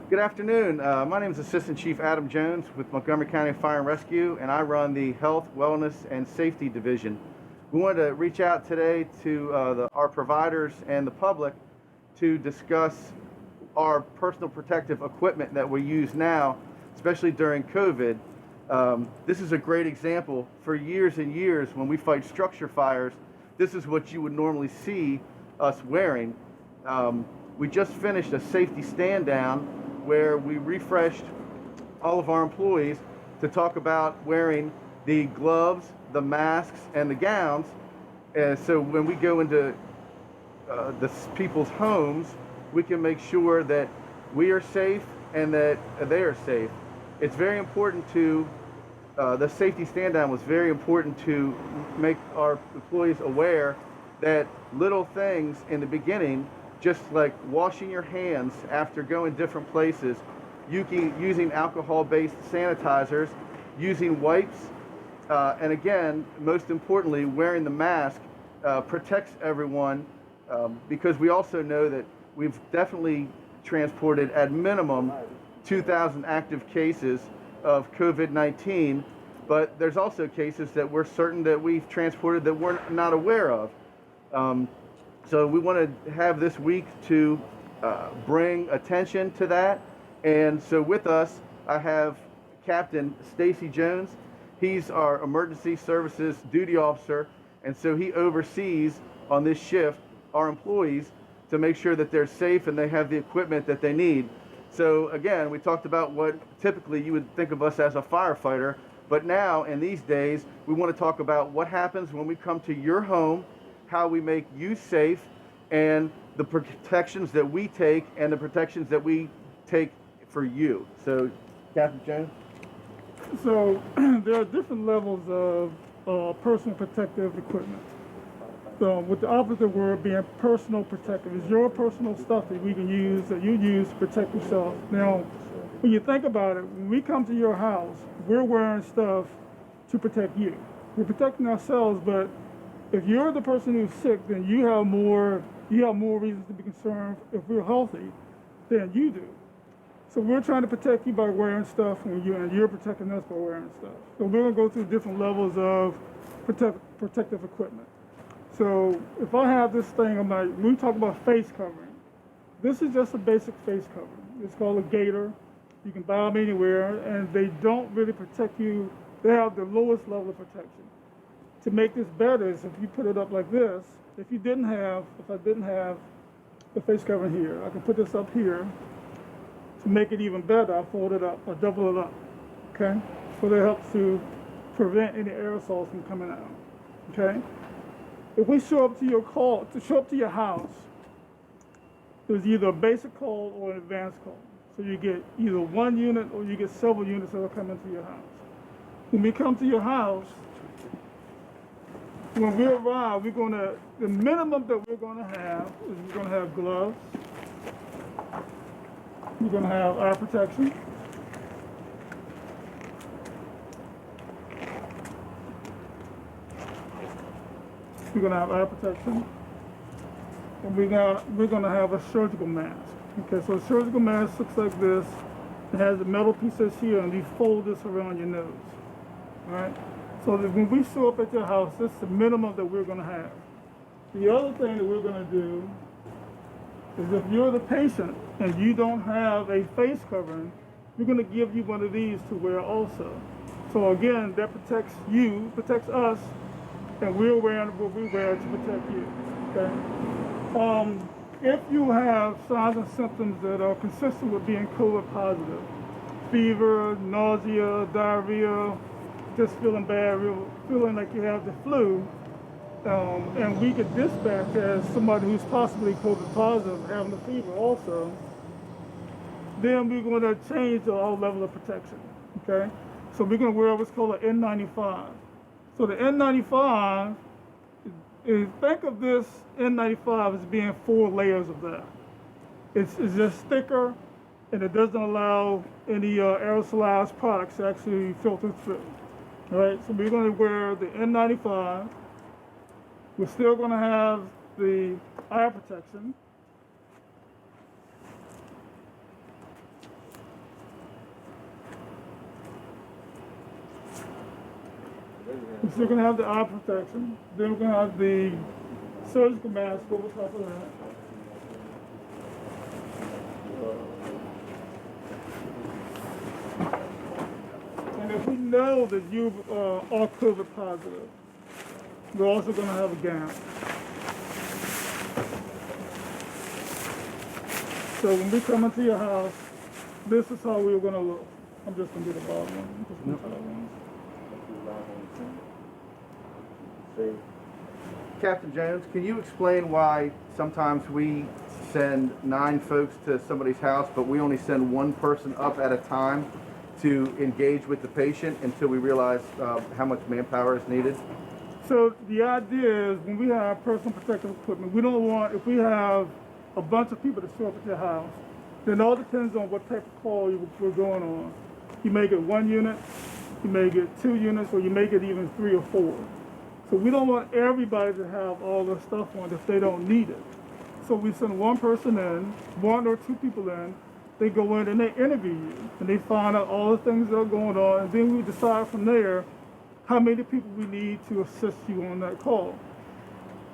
Good afternoon. My name is Assistant Chief Adam Jones with Montgomery County Fire and Rescue, and I run the Health, Wellness, and Safety Division. We wanted to reach out today to our providers and the public to discuss our personal protective equipment that we use now, especially during COVID. This is a great example. For years and years, when we fight structure fires, this is what you would normally see us wearing. We just finished a safety stand down where we refreshed all of our employees to talk about wearing the gloves, the masks, and the gowns. So when we go into the people's homes, we can make sure that we are safe and that they are safe. It's very important the safety stand down was very important to make our employees aware that little things in the beginning, just like washing your hands after going different places, using alcohol-based sanitizers, using wipes, and again, most importantly, wearing the mask protects everyone, because we also know that we've definitely transported at minimum 2,000 active cases of COVID-19, but there's also cases that we're certain that we've transported that we're not aware of. So we want to have this week to bring attention to that. And so with us, I have Captain Stacy Jones. He's our emergency services duty officer. And so he oversees on this shift our employees to make sure that they're safe and they have the equipment that they need. So again, we talked about what typically you would think of us as a firefighter. But now in these days, we want to talk about what happens when we come to your home, how we make you safe, and the protections that we take and the protections that we take for you. So, Captain Jones? So there are different levels of personal protective equipment. So with the opposite word being personal protective, is your personal stuff that we can use, that you use to protect yourself. Now, when you think about it, when we come to your house, we're wearing stuff to protect you. We're protecting ourselves, but if you're the person who's sick, then you have more reasons to be concerned if we're healthy than you do. So we're trying to protect you by wearing stuff, and you're protecting us by wearing stuff. So we're going to go through different levels of protective equipment. So if I have this thing, when we talk about face covering, this is just a basic face covering. It's called a gaiter. You can buy them anywhere, and they don't really protect you. They have the lowest level of protection. To make this better is if you put it up like this. If I didn't have the face covering here, I can put this up here. To make it even better, I fold it up, I double it up, okay? So that helps to prevent any aerosols from coming out, okay? If we show up to your house, there's either a basic call or an advanced call. So you get either one unit or you get several units that will come into your house. When we come to your house, when we arrive, the minimum that we're going to have is we're going to have gloves. We're going to have eye protection. We're going to have eye protection. And we're going to have a surgical mask. Okay, so a surgical mask looks like this. It has the metal pieces here, and you fold this around your nose. All right? So that when we show up at your house, this is the minimum that we're going to have. The other thing that we're going to do is if you're the patient and you don't have a face covering, we're going to give you one of these to wear also. So again, that protects you, protects us, and we're wearing what we wear to protect you. Okay. If you have signs and symptoms that are consistent with being COVID positive, fever, nausea, diarrhea, just feeling bad, feeling like you have the flu, and we could dispatch as somebody who's possibly COVID positive, having the fever also, then we're going to change our level of protection, okay? So we're going to wear what's called an N95. So the N95, think of this N95 as being 4 layers of that. It's just thicker, and it doesn't allow any aerosolized products to actually filter through. All right, so we're going to wear the N95. We're still going to have the eye protection. We're still gonna have the eye protection. Then we're gonna have the surgical mask over top of that. And if we know that you are COVID positive, we're also gonna have a gown. So when we come into your house, this is how we're gonna look. I'm just gonna do the bottom one. Just gonna try that one. Captain Jones, can you explain why sometimes we send 9 folks to somebody's house, but we only send one person up at a time to engage with the patient until we realize how much manpower is needed? So the idea is when we have personal protective equipment, we don't want, if we have a bunch of people that show up at your house, then it all depends on what type of call we're going on. You may get 1 unit, you may get 2 units, or you may get even 3 or 4. So we don't want everybody to have all this stuff on if they don't need it. So we send one person in, 1 or 2 people in, they go in and they interview you, and they find out all the things that are going on, and then we decide from there how many people we need to assist you on that call.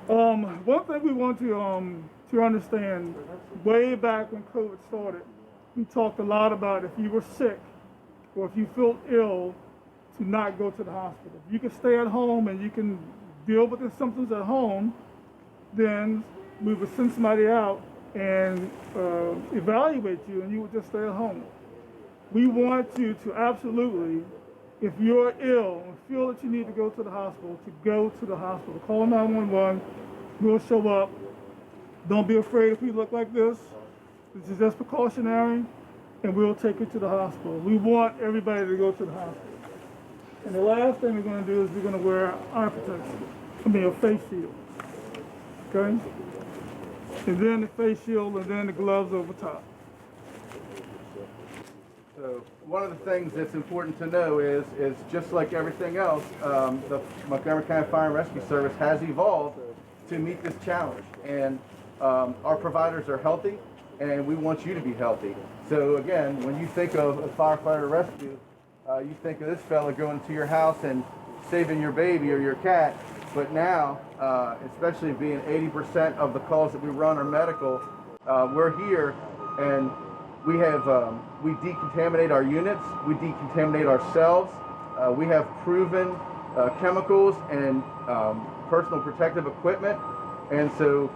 One thing we want to understand, way back when COVID started, we talked a lot about if you were sick or if you felt ill, to not go to the hospital. If you can stay at home and you can deal with the symptoms at home, then we would send somebody out and evaluate you, and you would just stay at home. We want you to absolutely, if you're ill and feel that you need to go to the hospital, to go to the hospital. Call 911, we'll show up. Don't be afraid if we look like this. This is just precautionary, and we'll take you to the hospital. We want everybody to go to the hospital. And the last thing we're going to do is we're going to wear eye protection. A face shield. Okay? And then the face shield, and then the gloves over top. So one of the things that's important to know is just like everything else, the Montgomery County Fire and Rescue Service has evolved to meet this challenge. And our providers are healthy, and we want you to be healthy. So again, when you think of a firefighter rescue, you think of this fella going to your house and saving your baby or your cat. But now, especially being 80% of the calls that we run are medical, we're here and we have we decontaminate our units, we decontaminate ourselves. We have proven chemicals and personal protective equipment. And so,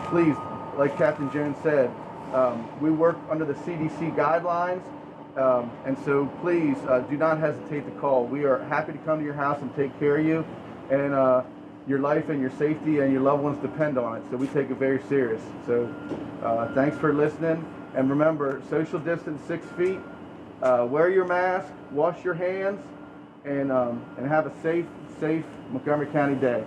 please, like Captain Jones said, we work under the CDC guidelines. And so please do not hesitate to call. We are happy to come to your house and take care of you, and your life and your safety and your loved ones depend on it. So we take it very serious. So thanks for listening, and remember, social distance 6 feet, wear your mask, wash your hands, and have a safe Montgomery County day.